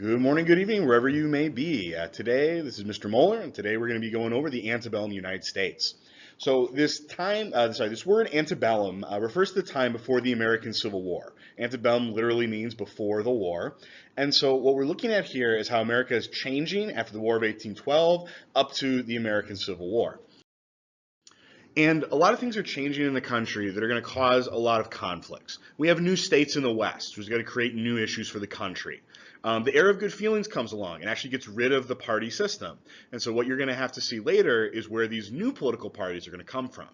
Good morning, good evening, wherever you may be. Today, this is Mr. Moeller, and today we're going to be going over the antebellum United States. So this word antebellum refers to the time before the American Civil War. Antebellum literally means before the war. And so what we're looking at here is how America is changing after the War of 1812 up to the American Civil War. And a lot of things are changing in the country that are going to cause a lot of conflicts. We have new states in the West, which is going to create new issues for the country. The era of good feelings comes along and actually gets rid of the party system. And so what you're going to have to see later is where these new political parties are going to come from.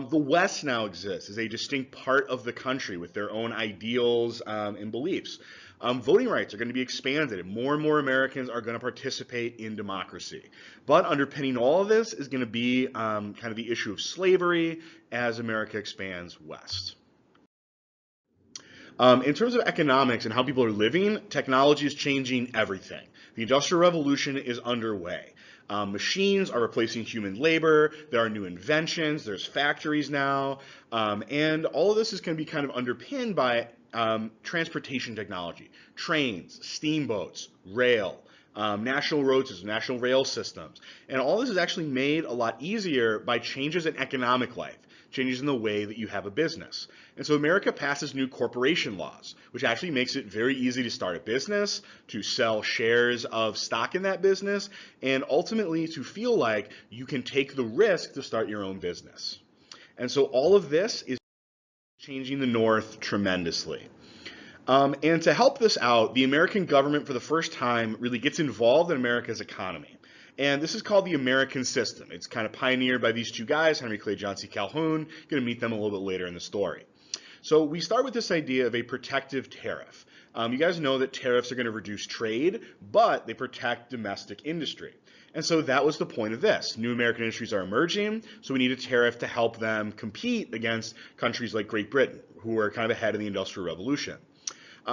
The West now exists as a distinct part of the country with their own ideals and beliefs. Voting rights are going to be expanded, and more Americans are going to participate in democracy. But underpinning all of this is going to be kind of the issue of slavery as America expands west. In terms of economics and how people are living, technology is changing everything. The Industrial Revolution is underway. Machines are replacing human labor. There are new inventions. There's factories now. And all of this is going to be kind of underpinned by transportation technology, trains, steamboats, rail, national road systems, national rail systems. And all this is actually made a lot easier by changes in economic life, changes in the way that you have a business. And so America passes new corporation laws, which actually makes it very easy to start a business, to sell shares of stock in that business, and ultimately to feel like you can take the risk to start your own business. And so all of this is changing the North tremendously. And to help this out, the American government for the first time really gets involved in America's economy. And this is called the American system. It's kind of pioneered by these two guys, Henry Clay, John C. Calhoun. Going to meet them a little bit later in the story. So we start with this idea of a protective tariff. You guys know that tariffs are going to reduce trade, but they protect domestic industry. And so that was the point of this. New American industries are emerging, so we need a tariff to help them compete against countries like Great Britain, who are kind of ahead of the Industrial Revolution.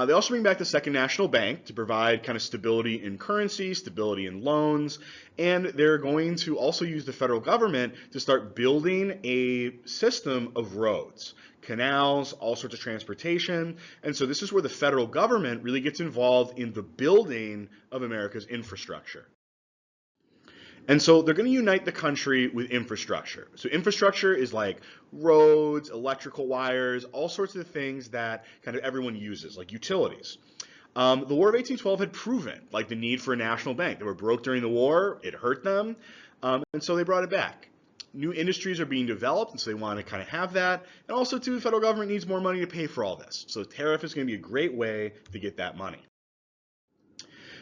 They also bring back the Second National Bank to provide kind of stability in currency, stability in loans, and they're going to also use the federal government to start building a system of roads, canals, all sorts of transportation. And so this is where the federal government really gets involved in the building of America's infrastructure. And so they're going to unite the country with infrastructure. So infrastructure is like roads, electrical wires, all sorts of things that kind of everyone uses, like utilities. The War of 1812 had proven like the need for a national bank. They were broke during the war, it hurt them, and so they brought it back. New industries are being developed, and so they want to kind of have that. And also, too, the federal government needs more money to pay for all this. So the tariff is going to be a great way to get that money.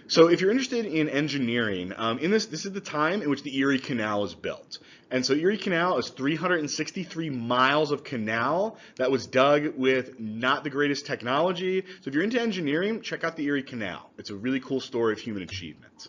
So if you're interested in engineering, this is the time in which the Erie Canal is built. And so Erie Canal is 363 miles of canal that was dug with not the greatest technology. So if you're into engineering, check out the Erie Canal. It's a really cool story of human achievement.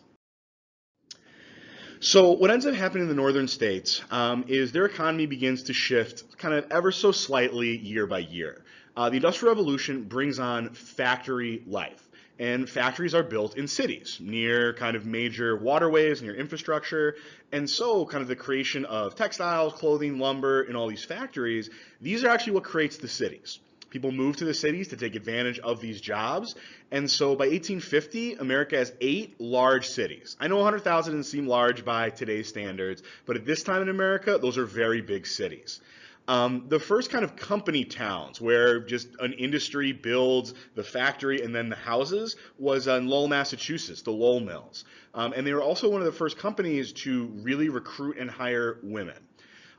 So what ends up happening in the northern states is their economy begins to shift kind of ever so slightly year by year. The Industrial Revolution brings on factory life. And factories are built in cities, near kind of major waterways, near infrastructure. And so kind of the creation of textiles, clothing, lumber, and all these factories, these are actually what creates the cities. People move to the cities to take advantage of these jobs. And so by 1850, America has 8 large cities. I know 100,000 doesn't seem large by today's standards, but at this time in America, those are very big cities. The first kind of company towns where just an industry builds the factory and then the houses was in Lowell, Massachusetts, the Lowell Mills. And they were also one of the first companies to really recruit and hire women.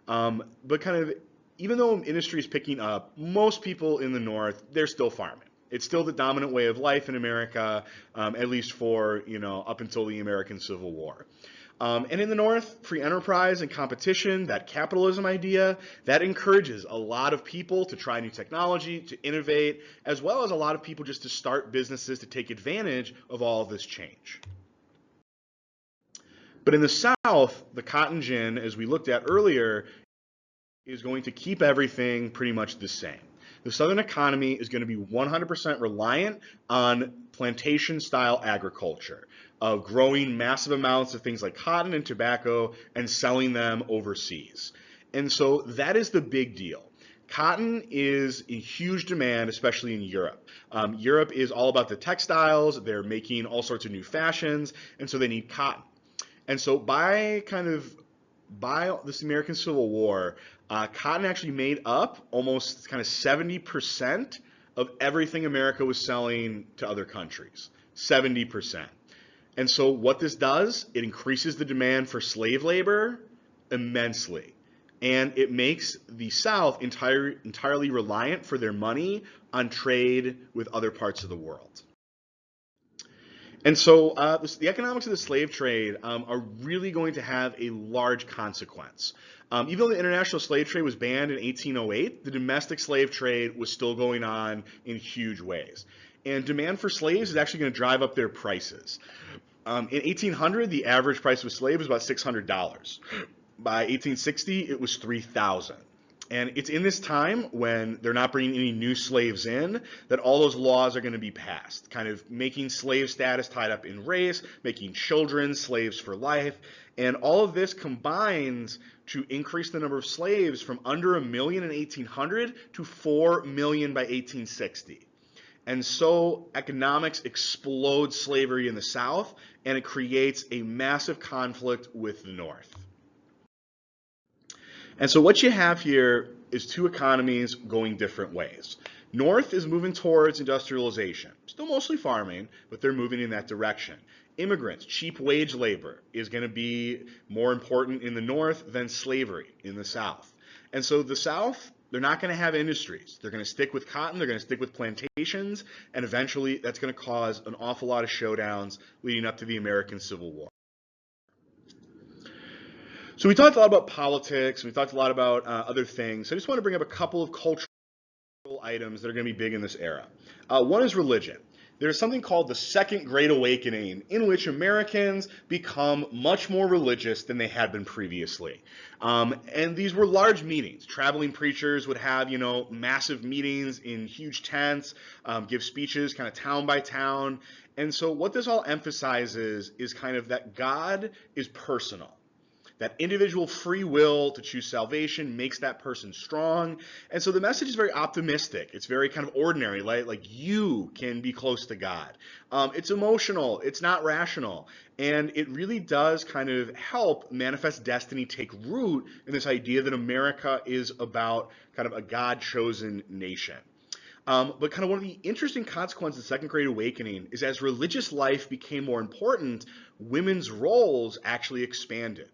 But kind of, even though industry is picking up, most people in the North, they're still farming. It's still the dominant way of life in America, at least for, up until the American Civil War. And in the North, free enterprise and competition, that capitalism idea, that encourages a lot of people to try new technology, to innovate, as well as a lot of people just to start businesses to take advantage of all of this change. But in the South, the cotton gin, as we looked at earlier, is going to keep everything pretty much the same. The Southern economy is going to be 100% reliant on plantation-style agriculture, of growing massive amounts of things like cotton and tobacco and selling them overseas. And so that is the big deal. Cotton is in huge demand, especially in Europe. Europe is all about the textiles. They're making all sorts of new fashions, and so they need cotton. And so by this American Civil War, cotton actually made up almost kind of 70% of everything America was selling to other countries. 70%. And so what this does, it increases the demand for slave labor immensely. And it makes the South entirely reliant for their money on trade with other parts of the world. And so the economics of the slave trade are really going to have a large consequence. Even though the international slave trade was banned in 1808, the domestic slave trade was still going on in huge ways. And demand for slaves is actually going to drive up their prices. In 1800, the average price of a slave was about $600. By 1860, it was $3,000. And it's in this time when they're not bringing any new slaves in that all those laws are going to be passed, kind of making slave status tied up in race, making children slaves for life. And all of this combines to increase the number of slaves from under 1 million in 1800 to 4 million by 1860. And so economics explodes slavery in the South, and it creates a massive conflict with the North. And so what you have here is two economies going different ways. North is moving towards industrialization, still mostly farming, but they're moving in that direction. Immigrants, cheap wage labor is going to be more important in the North than slavery in the South. And so the South, they're not going to have industries. They're going to stick with cotton, they're going to stick with plantations, and eventually that's going to cause an awful lot of showdowns leading up to the American Civil War. So we talked a lot about politics, we talked a lot about other things. So I just want to bring up a couple of cultural items that are going to be big in this era. One is religion. There's something called the Second Great Awakening, in which Americans become much more religious than they had been previously. And these were large meetings. Traveling preachers would have, massive meetings in huge tents, give speeches kind of town by town. And so what this all emphasizes is kind of that God is personal. That individual free will to choose salvation makes that person strong. And so the message is very optimistic. It's very kind of ordinary, like you can be close to God. It's emotional. It's not rational. And it really does kind of help manifest destiny take root in this idea that America is about kind of a God-chosen nation. But kind of one of the interesting consequences of the Second Great Awakening is as religious life became more important, women's roles actually expanded.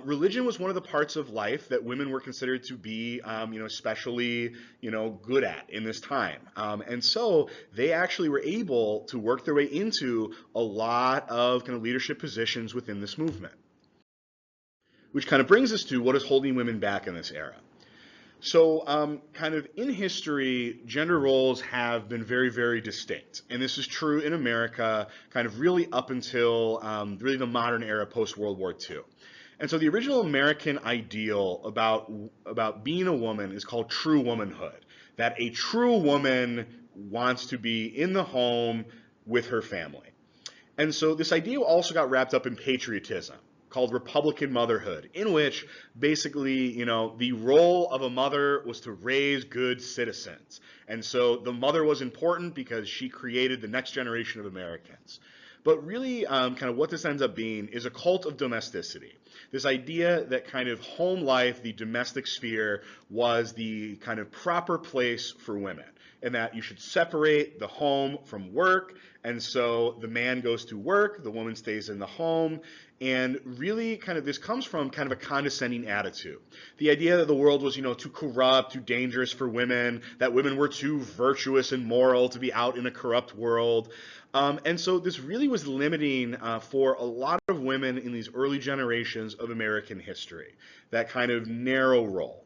Religion was one of the parts of life that women were considered to be, especially, good at in this time. And so they actually were able to work their way into a lot of kind of leadership positions within this movement. Which kind of brings us to what is holding women back in this era. So kind of in history, gender roles have been very, very distinct. And this is true in America kind of really up until really the modern era post-World War II. And so the original American ideal about being a woman is called true womanhood. That a true woman wants to be in the home with her family. And so this idea also got wrapped up in patriotism, called Republican motherhood, in which basically, the role of a mother was to raise good citizens. And so the mother was important because she created the next generation of Americans. But really, kind of what this ends up being is a cult of domesticity. This idea that kind of home life, the domestic sphere, was the kind of proper place for women, and that you should separate the home from work. And so the man goes to work, the woman stays in the home. And really kind of this comes from kind of a condescending attitude. The idea that the world was, too corrupt, too dangerous for women, that women were too virtuous and moral to be out in a corrupt world. And so this really was limiting for a lot of women in these early generations of American history, that kind of narrow role.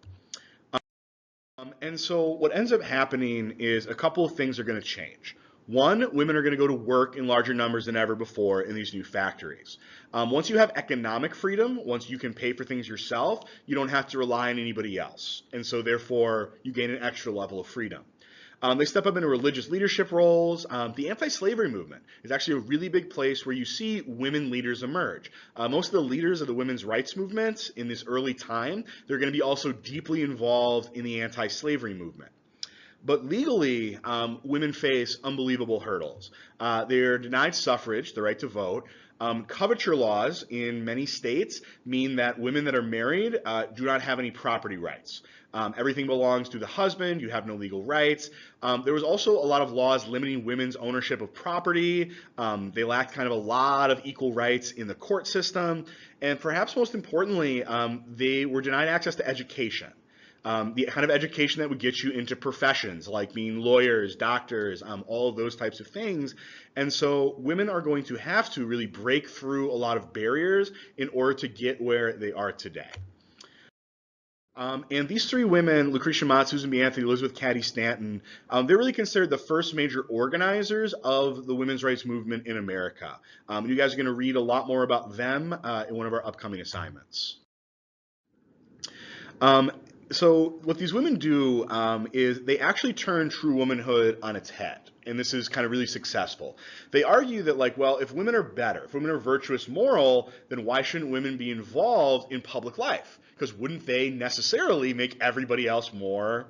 And so what ends up happening is a couple of things are going to change. One, women are going to go to work in larger numbers than ever before in these new factories. Once you have economic freedom, once you can pay for things yourself, you don't have to rely on anybody else. And so therefore, you gain an extra level of freedom. They step up into religious leadership roles. The anti-slavery movement is actually a really big place where you see women leaders emerge. Most of the leaders of the women's rights movement in this early time, they're going to be also deeply involved in the anti-slavery movement. But legally, women face unbelievable hurdles. They're denied suffrage, the right to vote. Coverture laws in many states mean that women that are married do not have any property rights. Everything belongs to the husband. You have no legal rights. There was also a lot of laws limiting women's ownership of property. They lacked kind of a lot of equal rights in the court system. And perhaps most importantly, they were denied access to education. The kind of education that would get you into professions like being lawyers, doctors, all of those types of things. And so women are going to have to really break through a lot of barriers in order to get where they are today. And these three women, Lucretia Mott, Susan B. Anthony, Elizabeth Cady Stanton, they're really considered the first major organizers of the women's rights movement in America. You guys are going to read a lot more about them in one of our upcoming assignments. So what these women do is they actually turn true womanhood on its head. And this is kind of really successful. They argue that, like, well, if women are better, if women are virtuous, moral, then why shouldn't women be involved in public life? Because wouldn't they necessarily make everybody else more,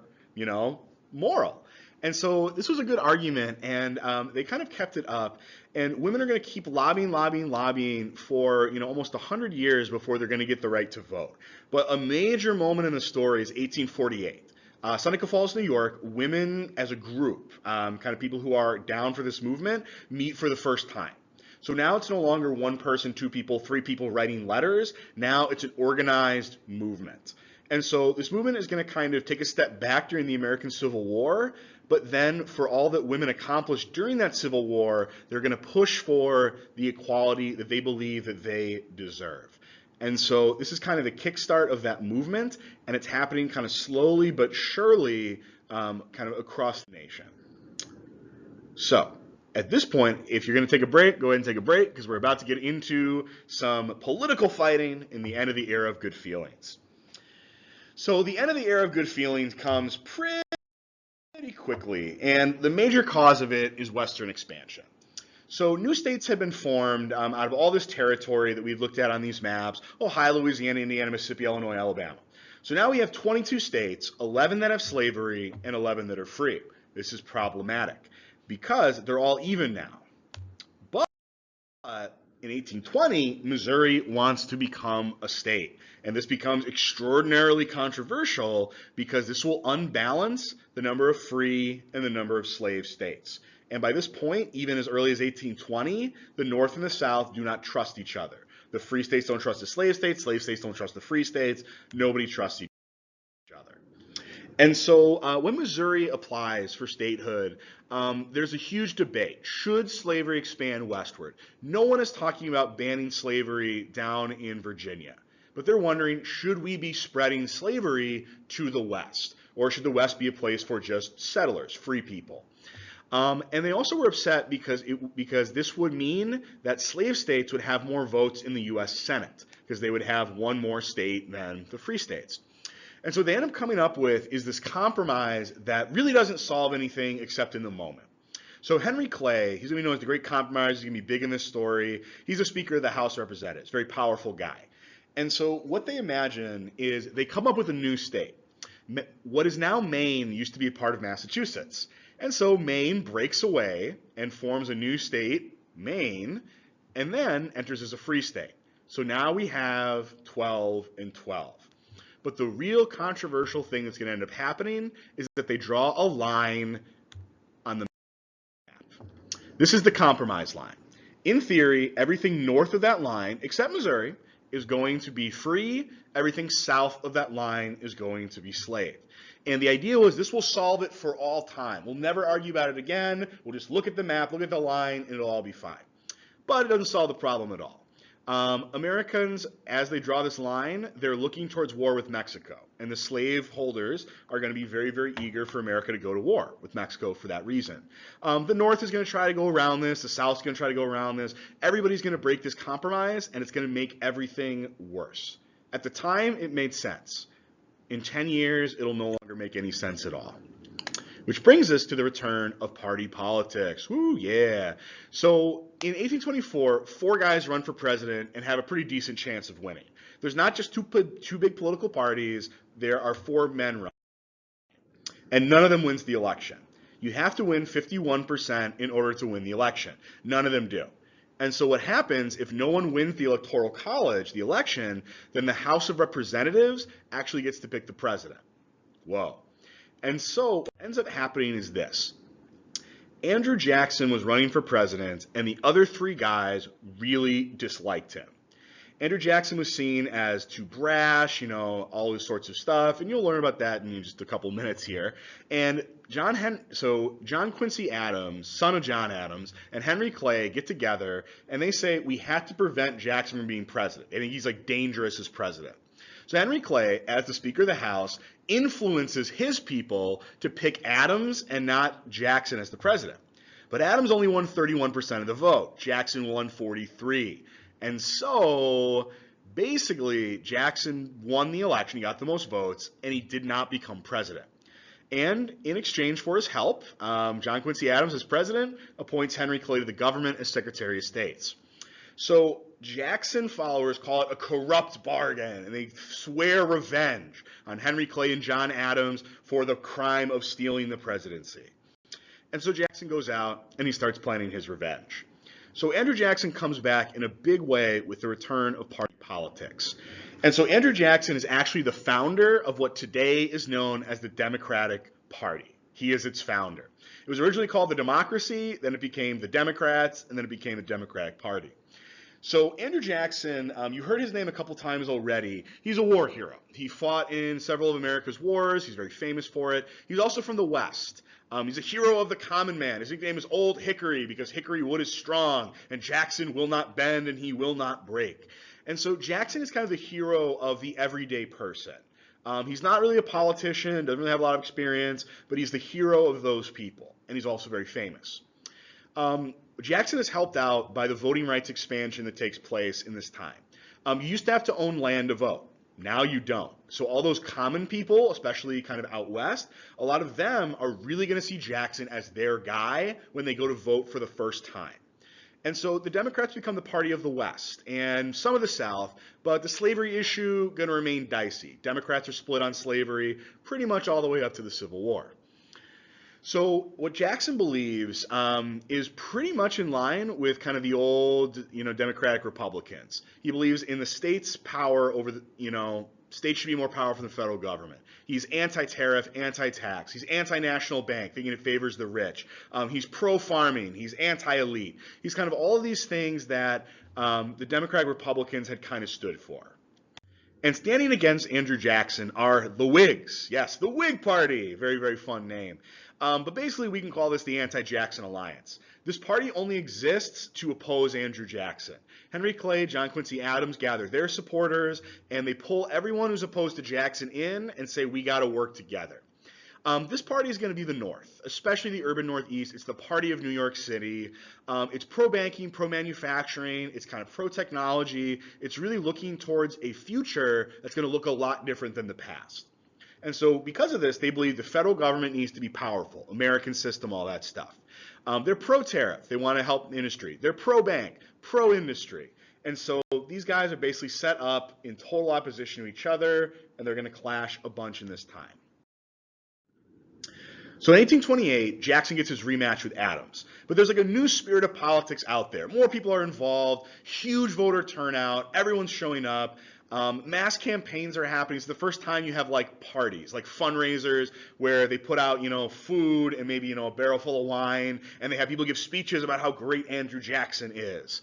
moral? And so this was a good argument, and they kind of kept it up. And women are going to keep lobbying for almost 100 years before they're going to get the right to vote. But a major moment in the story is 1848. Seneca Falls, New York, women as a group, kind of people who are down for this movement, meet for the first time. So now it's no longer one person, two people, three people writing letters. Now it's an organized movement. And so this movement is going to kind of take a step back during the American Civil War, but then for all that women accomplished during that Civil War, they're going to push for the equality that they believe that they deserve. And so this is kind of the kickstart of that movement, and it's happening kind of slowly but surely kind of across the nation. So at this point, if you're going to take a break, go ahead and take a break, because we're about to get into some political fighting in the end of the era of good feelings. So the end of the era of good feelings comes pretty quickly, and the major cause of it is Western expansion. So new states have been formed out of all this territory that we've looked at on these maps: Ohio, Louisiana, Indiana, Mississippi, Illinois, Alabama. So now we have 22 states, 11 that have slavery and 11 that are free. This is problematic because they're all even now. But in 1820, Missouri wants to become a state. And this becomes extraordinarily controversial because this will unbalance the number of free and the number of slave states. And by this point, even as early as 1820, the North and the South do not trust each other. The free states don't trust the slave states don't trust the free states, nobody trusts each other. And so when Missouri applies for statehood, there's a huge debate. Should slavery expand westward? No one is talking about banning slavery down in Virginia. But they're wondering, should we be spreading slavery to the West? Or should the West be a place for just settlers, free people? And they also were upset because this would mean that slave states would have more votes in the U.S. Senate, because they would have one more state than the free states. And so they end up coming up with is this compromise that really doesn't solve anything except in the moment. So Henry Clay, he's going to be known as the Great Compromise. He's going to be big in this story. He's a Speaker of the House of Representatives, very powerful guy. And so what they imagine is they come up with a new state. What is now Maine used to be a part of Massachusetts. And so Maine breaks away and forms a new state, Maine, and then enters as a free state. So now we have 12 and 12. But the real controversial thing that's going to end up happening is that they draw a line on the map. This is the compromise line. In theory, everything north of that line, except Missouri, is going to be free. Everything south of that line is going to be slave. And the idea was this will solve it for all time. We'll never argue about it again. We'll just look at the map, look at the line, and it'll all be fine. But it doesn't solve the problem at all. Americans, as they draw this line, they're looking towards war with Mexico. And the slave holders are going to be very, very eager for America to go to war with Mexico for that reason. The North is going to try to go around this. The South is going to try to go around this. Everybody's going to break this compromise, and it's going to make everything worse. At the time, it made sense. In 10 years, it'll no longer make any sense at all. Which brings us to the return of party politics. Woo, yeah. So in 1824, four guys run for president and have a pretty decent chance of winning. There's not just two big political parties, there are four men running, and none of them wins the election. You have to win 51% in order to win the election. None of them do. And so what happens if no one wins the Electoral College, the election, then the House of Representatives actually gets to pick the president. Whoa. And so what ends up happening is this. Andrew Jackson was running for president, and the other three guys really disliked him. Andrew Jackson was seen as too brash, all this sorts of stuff, and you'll learn about that in just a couple minutes here. And John Quincy Adams, son of John Adams, and Henry Clay get together, and they say, we have to prevent Jackson from being president. I think he's dangerous as president. So Henry Clay, as the Speaker of the House, influences his people to pick Adams and not Jackson as the president. But Adams only won 31% of the vote. Jackson won 43%. And so basically Jackson won the election, he got the most votes, and he did not become president. And in exchange for his help, John Quincy Adams, as president, appoints Henry Clay to the government as Secretary of State. So Jackson followers call it a corrupt bargain, and they swear revenge on Henry Clay and John Adams for the crime of stealing the presidency. And so Jackson goes out and he starts planning his revenge. So Andrew Jackson comes back in a big way with the return of party politics. And so Andrew Jackson is actually the founder of what today is known as the Democratic Party. He is its founder. It was originally called the Democracy, then it became the Democrats, and then it became the Democratic Party. So Andrew Jackson, you heard his name a couple times already. He's a war hero. He fought in several of America's wars. He's very famous for it. He's also from the West. He's a hero of the common man. His nickname is Old Hickory because hickory wood is strong, and Jackson will not bend and he will not break. And so Jackson is kind of the hero of the everyday person. He's not really a politician, doesn't really have a lot of experience, but he's the hero of those people, and he's also very famous. Jackson is helped out by the voting rights expansion that takes place in this time. You used to have to own land to vote. Now you don't. So all those common people, especially kind of out west, a lot of them are really going to see Jackson as their guy when they go to vote for the first time. And so the Democrats become the party of the West and some of the South, but the slavery issue going to remain dicey. Democrats are split on slavery pretty much all the way up to the Civil War. So what Jackson believes is pretty much in line with kind of the old, Democratic Republicans. He believes in the state's power over the, states should be more powerful than the federal government. He's anti-tariff, anti-tax. He's anti-national bank, thinking it favors the rich. He's pro-farming. He's anti-elite. He's kind of all of these things that the Democratic Republicans had kind of stood for. And standing against Andrew Jackson are the Whigs. Yes, the Whig Party. Very, very fun name. But basically, we can call this the Anti-Jackson Alliance. This party only exists to oppose Andrew Jackson. Henry Clay, John Quincy Adams gather their supporters, and they pull everyone who's opposed to Jackson in and say, we got to work together. This party is going to be the North, especially the urban Northeast. It's the party of New York City. It's pro-banking, pro-manufacturing. It's kind of pro-technology. It's really looking towards a future that's going to look a lot different than the past. And so because of this, they believe the federal government needs to be powerful, American system, all that stuff. They're pro-tariff. They want to help industry. They're pro-bank, pro-industry. And so these guys are basically set up in total opposition to each other, and they're going to clash a bunch in this time. So in 1828, Jackson gets his rematch with Adams. But there's a new spirit of politics out there. More people are involved, huge voter turnout, everyone's showing up. Mass campaigns are happening. It's the first time you have parties, fundraisers where they put out, food and maybe, a barrel full of wine, and they have people give speeches about how great Andrew Jackson is.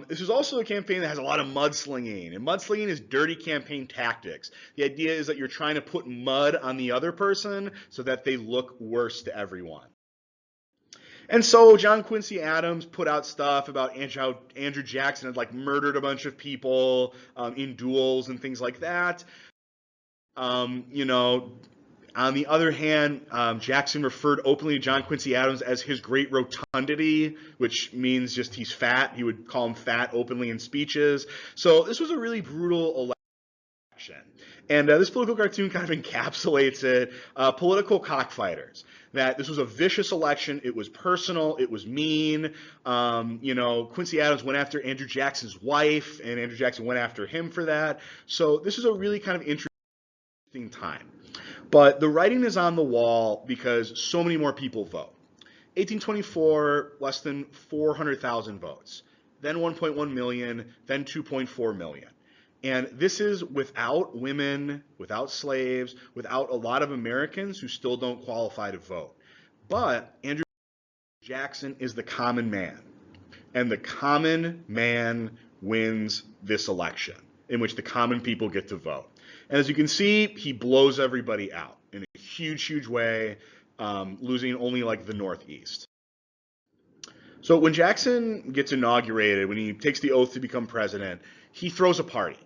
This is also a campaign that has a lot of mudslinging, and mudslinging is dirty campaign tactics. The idea is that you're trying to put mud on the other person so that they look worse to everyone. And so John Quincy Adams put out stuff about how Andrew Jackson had murdered a bunch of people in duels and things like that. On the other hand, Jackson referred openly to John Quincy Adams as his great rotundity, which means just he's fat. He would call him fat openly in speeches. So this was a really brutal election. And this political cartoon kind of encapsulates it. Political cockfighters. That this was a vicious election. It was personal. It was mean. Quincy Adams went after Andrew Jackson's wife, and Andrew Jackson went after him for that. So this is a really kind of interesting time. But the writing is on the wall because so many more people vote. 1824, less than 400,000 votes. Then 1.1 million, then 2.4 million. And this is without women, without slaves, without a lot of Americans who still don't qualify to vote. But Andrew Jackson is the common man. And the common man wins this election, in which the common people get to vote. And as you can see, he blows everybody out in a huge, huge way, losing only like the Northeast. So when Jackson gets inaugurated, when he takes the oath to become president, he throws a party.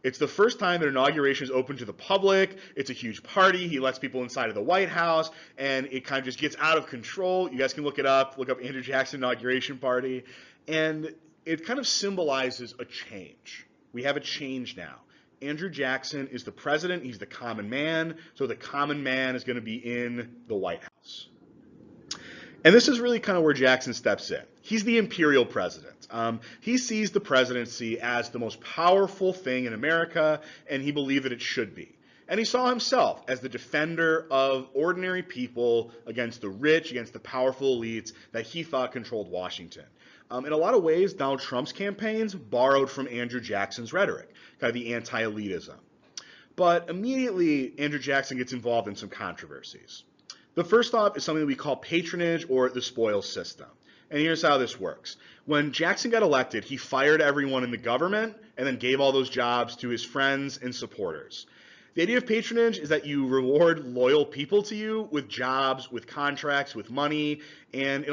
It's the first time that inauguration is open to the public. It's a huge party. He lets people inside of the White House, and it kind of just gets out of control. You guys can look it up. Look up Andrew Jackson inauguration party. And it kind of symbolizes a change. We have a change now. Andrew Jackson is the president. He's the common man. So the common man is going to be in the White House. And this is really kind of where Jackson steps in. He's the imperial president. He sees the presidency as the most powerful thing in America, and he believed that it should be. And he saw himself as the defender of ordinary people against the rich, against the powerful elites that he thought controlled Washington. In a lot of ways, Donald Trump's campaigns borrowed from Andrew Jackson's rhetoric, kind of the anti-elitism. But immediately, Andrew Jackson gets involved in some controversies. The first off is something that we call patronage or the spoils system. And here's how this works. When Jackson got elected, he fired everyone in the government and then gave all those jobs to his friends and supporters. The idea of patronage is that you reward loyal people to you with jobs, with contracts, with money, and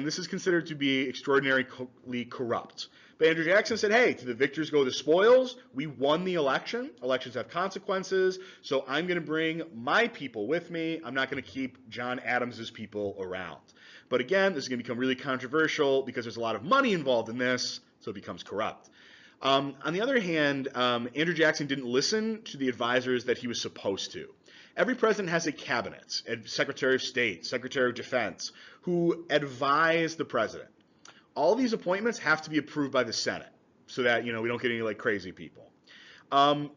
this is considered to be extraordinarily corrupt. But Andrew Jackson said, hey, to the victors go the spoils. We won the election. Elections have consequences. So I'm going to bring my people with me. I'm not going to keep John Adams's people around. But again, this is going to become really controversial because there's a lot of money involved in this, so it becomes corrupt. On the other hand, Andrew Jackson didn't listen to the advisors that he was supposed to. Every president has a cabinet, a Secretary of State, Secretary of Defense, who advise the president. All these appointments have to be approved by the Senate so that, we don't get any like crazy people.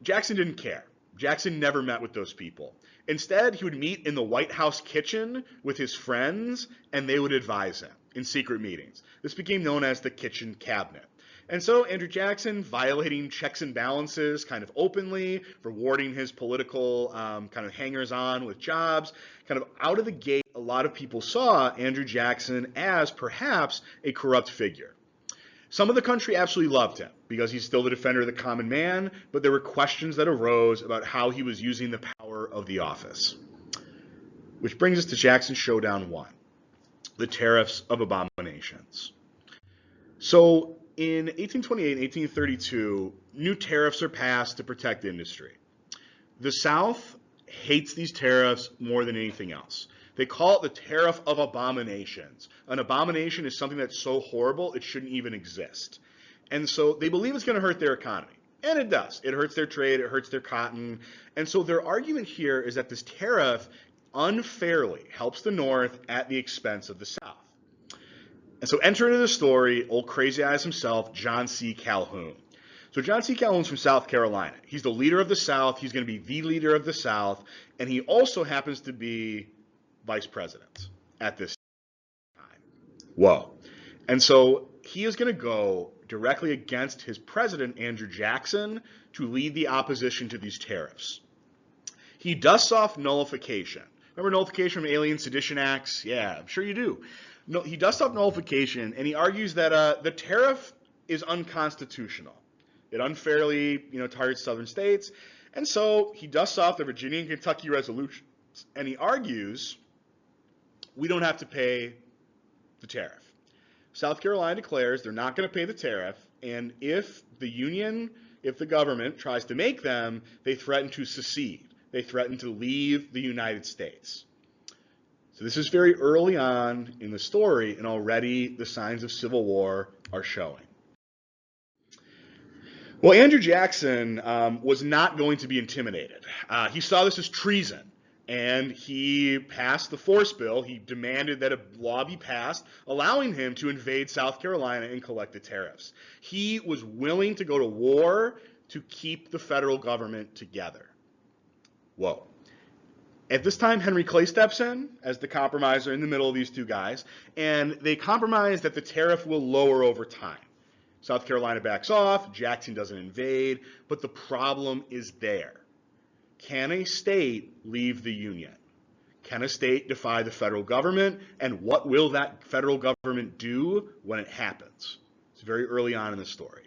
Jackson didn't care. Jackson never met with those people. Instead, he would meet in the White House kitchen with his friends, and they would advise him in secret meetings. This became known as the kitchen cabinet. And so Andrew Jackson, violating checks and balances kind of openly, rewarding his political kind of hangers-on with jobs, kind of out of the gate, a lot of people saw Andrew Jackson as perhaps a corrupt figure. Some of the country absolutely loved him because he's still the defender of the common man, but there were questions that arose about how he was using the power of the office. Which brings us to Jackson Showdown 1, the Tariffs of Abominations. So in 1828 and 1832, new tariffs are passed to protect industry. The South hates these tariffs more than anything else. They call it the Tariff of Abominations. An abomination is something that's so horrible it shouldn't even exist. And so they believe it's going to hurt their economy. And it does. It hurts their trade. It hurts their cotton. And so their argument here is that this tariff unfairly helps the North at the expense of the South. And so enter into the story, old Crazy Eyes himself, John C. Calhoun. So John C. Calhoun's from South Carolina. He's the leader of the South. He's going to be the leader of the South. And he also happens to be vice president at this time. Whoa. And so he is going to go directly against his president, Andrew Jackson, to lead the opposition to these tariffs. He dusts off nullification. Remember nullification from Alien Sedition Acts? Yeah, I'm sure you do. No, he dusts off nullification, and he argues that the tariff is unconstitutional. It unfairly, targets southern states. And so he dusts off the Virginia and Kentucky resolutions, and he argues we don't have to pay the tariff. South Carolina declares they're not going to pay the tariff, and if the government tries to make them, they threaten to secede. They threaten to leave the United States. So this is very early on in the story, and already the signs of civil war are showing. Well, Andrew Jackson was not going to be intimidated. He saw this as treason, and he passed the force bill. He demanded that a law be passed allowing him to invade South Carolina and collect the tariffs. He was willing to go to war to keep the federal government together. Whoa. At this time, Henry Clay steps in as the compromiser in the middle of these two guys, and they compromise that the tariff will lower over time. South Carolina backs off, Jackson doesn't invade, but the problem is there. Can a state leave the Union? Can a state defy the federal government? And what will that federal government do when it happens? It's very early on in the story.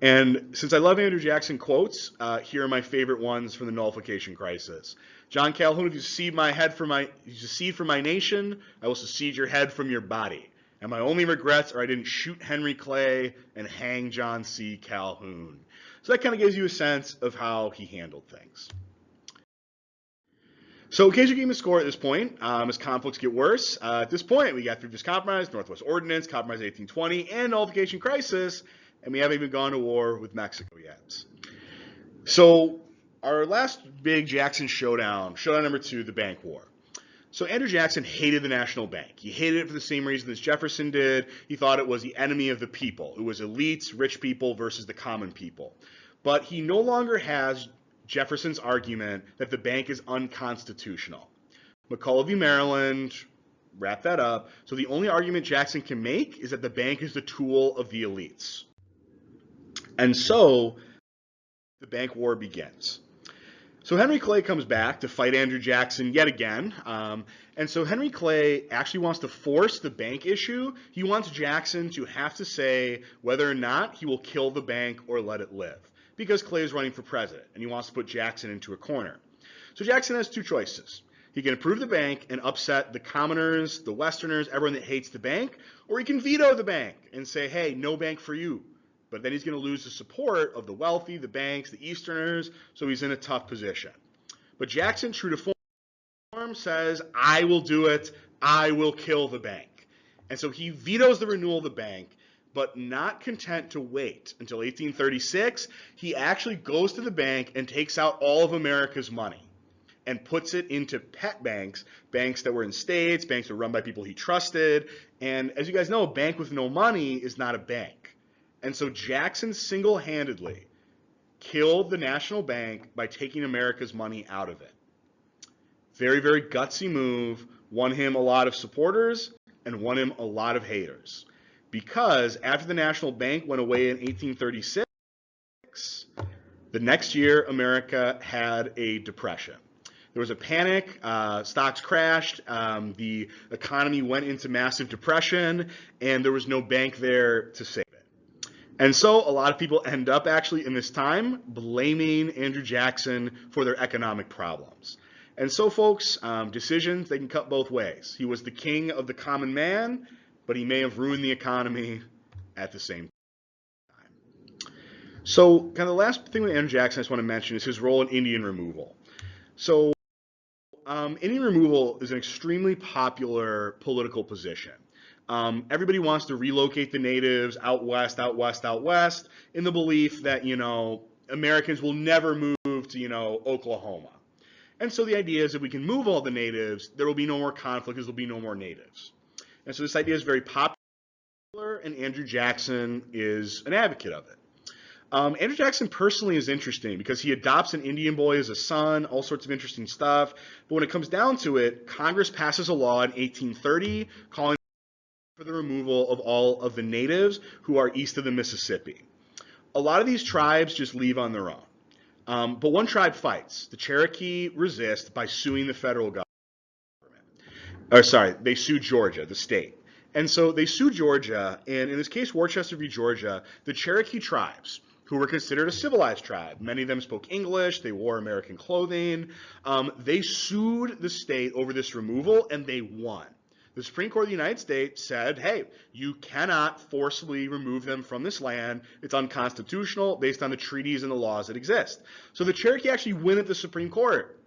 And since I love Andrew Jackson quotes, here are my favorite ones from the nullification crisis. John Calhoun, if you secede from my nation, I will secede your head from your body. And my only regrets are I didn't shoot Henry Clay and hang John C. Calhoun. So that kind of gives you a sense of how he handled things. So KJ gave him a score at this point as conflicts get worse. At this point, we got Previous Compromise, Northwest Ordinance, Compromise 1820, and Nullification Crisis, and we haven't even gone to war with Mexico yet. So our last big Jackson showdown number 2, the Bank War. So Andrew Jackson hated the National Bank. He hated it for the same reason as Jefferson did. He thought it was the enemy of the people. It was elites, rich people versus the common people. But he no longer has Jefferson's argument that the bank is unconstitutional. McCulloch v. Maryland, wrap that up. So the only argument Jackson can make is that the bank is the tool of the elites. And so the bank war begins. So Henry Clay comes back to fight Andrew Jackson yet again. And so Henry Clay actually wants to force the bank issue. He wants Jackson to have to say whether or not he will kill the bank or let it live, because Clay is running for president and he wants to put Jackson into a corner. So Jackson has two choices. He can approve the bank and upset the commoners, the Westerners, everyone that hates the bank, or he can veto the bank and say, hey, no bank for you. But then he's going to lose the support of the wealthy, the banks, the Easterners, so he's in a tough position. But Jackson, true to form, says, I will do it, I will kill the bank. And so he vetoes the renewal of the bank, but not content to wait until 1836, he actually goes to the bank and takes out all of America's money and puts it into pet banks, banks that were in states, banks that were run by people he trusted. And as you guys know, a bank with no money is not a bank. And so Jackson single-handedly killed the National Bank by taking America's money out of it. Very, very gutsy move, won him a lot of supporters and won him a lot of haters. Because after the National Bank went away in 1836, the next year America had a depression. There was a panic, stocks crashed, the economy went into massive depression, and there was no bank there to save it. And so a lot of people end up actually in this time blaming Andrew Jackson for their economic problems. And so folks, decisions, they can cut both ways. He was the king of the common man, but he may have ruined the economy at the same time. So kind of the last thing with Andrew Jackson I just want to mention is his role in Indian removal. So Indian removal is an extremely popular political position. Everybody wants to relocate the natives out west, in the belief that, Americans will never move to, Oklahoma. And so the idea is if we can move all the natives, there will be no more conflict because there will be no more natives. And so this idea is very popular, and Andrew Jackson is an advocate of it. Andrew Jackson personally is interesting because he adopts an Indian boy as a son, all sorts of interesting stuff. But when it comes down to it, Congress passes a law in 1830 calling for the removal of all of the natives who are east of the Mississippi. A lot of these tribes just leave on their own. But one tribe fights. The Cherokee resist by suing the federal government. They sue Georgia, the state. And so they sue Georgia, and in this case, Worcester v. Georgia, the Cherokee tribes, who were considered a civilized tribe. Many of them spoke English, they wore American clothing. They sued the state over this removal, and they won. The Supreme Court of the United States said, hey, you cannot forcibly remove them from this land. It's unconstitutional based on the treaties and the laws that exist. So the Cherokee actually win at the Supreme Court.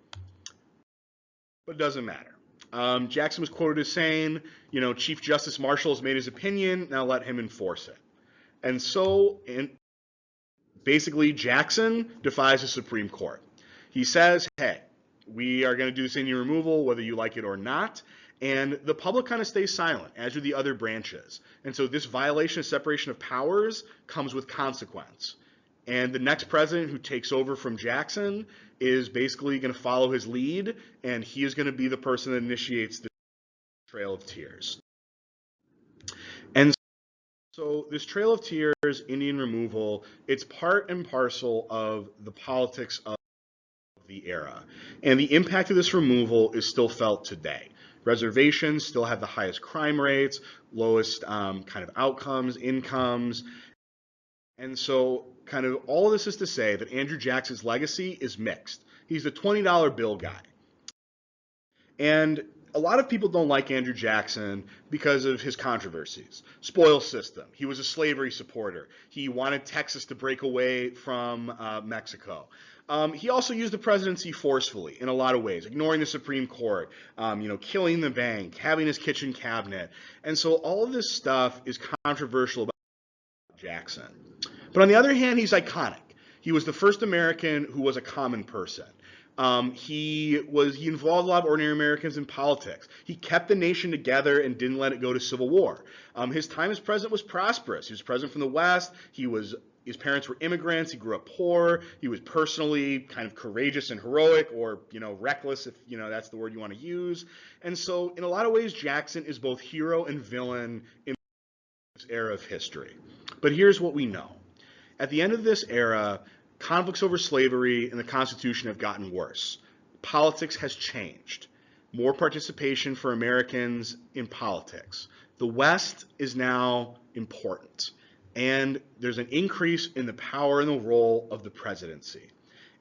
But it doesn't matter. Jackson was quoted as saying, Chief Justice Marshall has made his opinion, now let him enforce it. And so, basically, Jackson defies the Supreme Court. He says, hey, we are going to do this Indian removal, whether you like it or not. And the public kind of stays silent, as do the other branches. And so this violation of separation of powers comes with consequence. And the next president who takes over from Jackson is basically going to follow his lead, and he is going to be the person that initiates the Trail of Tears. And so this Trail of Tears, Indian removal, it's part and parcel of the politics of the era. And the impact of this removal is still felt today. Reservations still have the highest crime rates, lowest kind of outcomes, incomes. And so kind of all of this is to say that Andrew Jackson's legacy is mixed. He's the $20 bill guy. And a lot of people don't like Andrew Jackson because of his controversies. Spoil system. He was a slavery supporter. He wanted Texas to break away from Mexico. He also used the presidency forcefully in a lot of ways, ignoring the Supreme Court, killing the bank, having his kitchen cabinet. And so all of this stuff is controversial about Jackson. But on the other hand, he's iconic. He was the first American who was a common person. He involved a lot of ordinary Americans in politics. He kept the nation together and didn't let it go to civil war. His time as president was prosperous. He was president from the West. His parents were immigrants. He grew up poor. He was personally kind of courageous and heroic, or reckless, if that's the word you want to use. And so, in a lot of ways, Jackson is both hero and villain in this era of history. But here's what we know: at the end of this era, conflicts over slavery and the Constitution have gotten worse. Politics has changed. More participation for Americans in politics. The West is now important. And there's an increase in the power and the role of the presidency.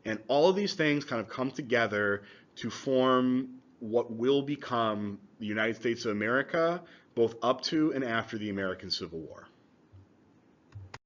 And all of these things kind of come together to form what will become the United States of America, both up to and after the American Civil War.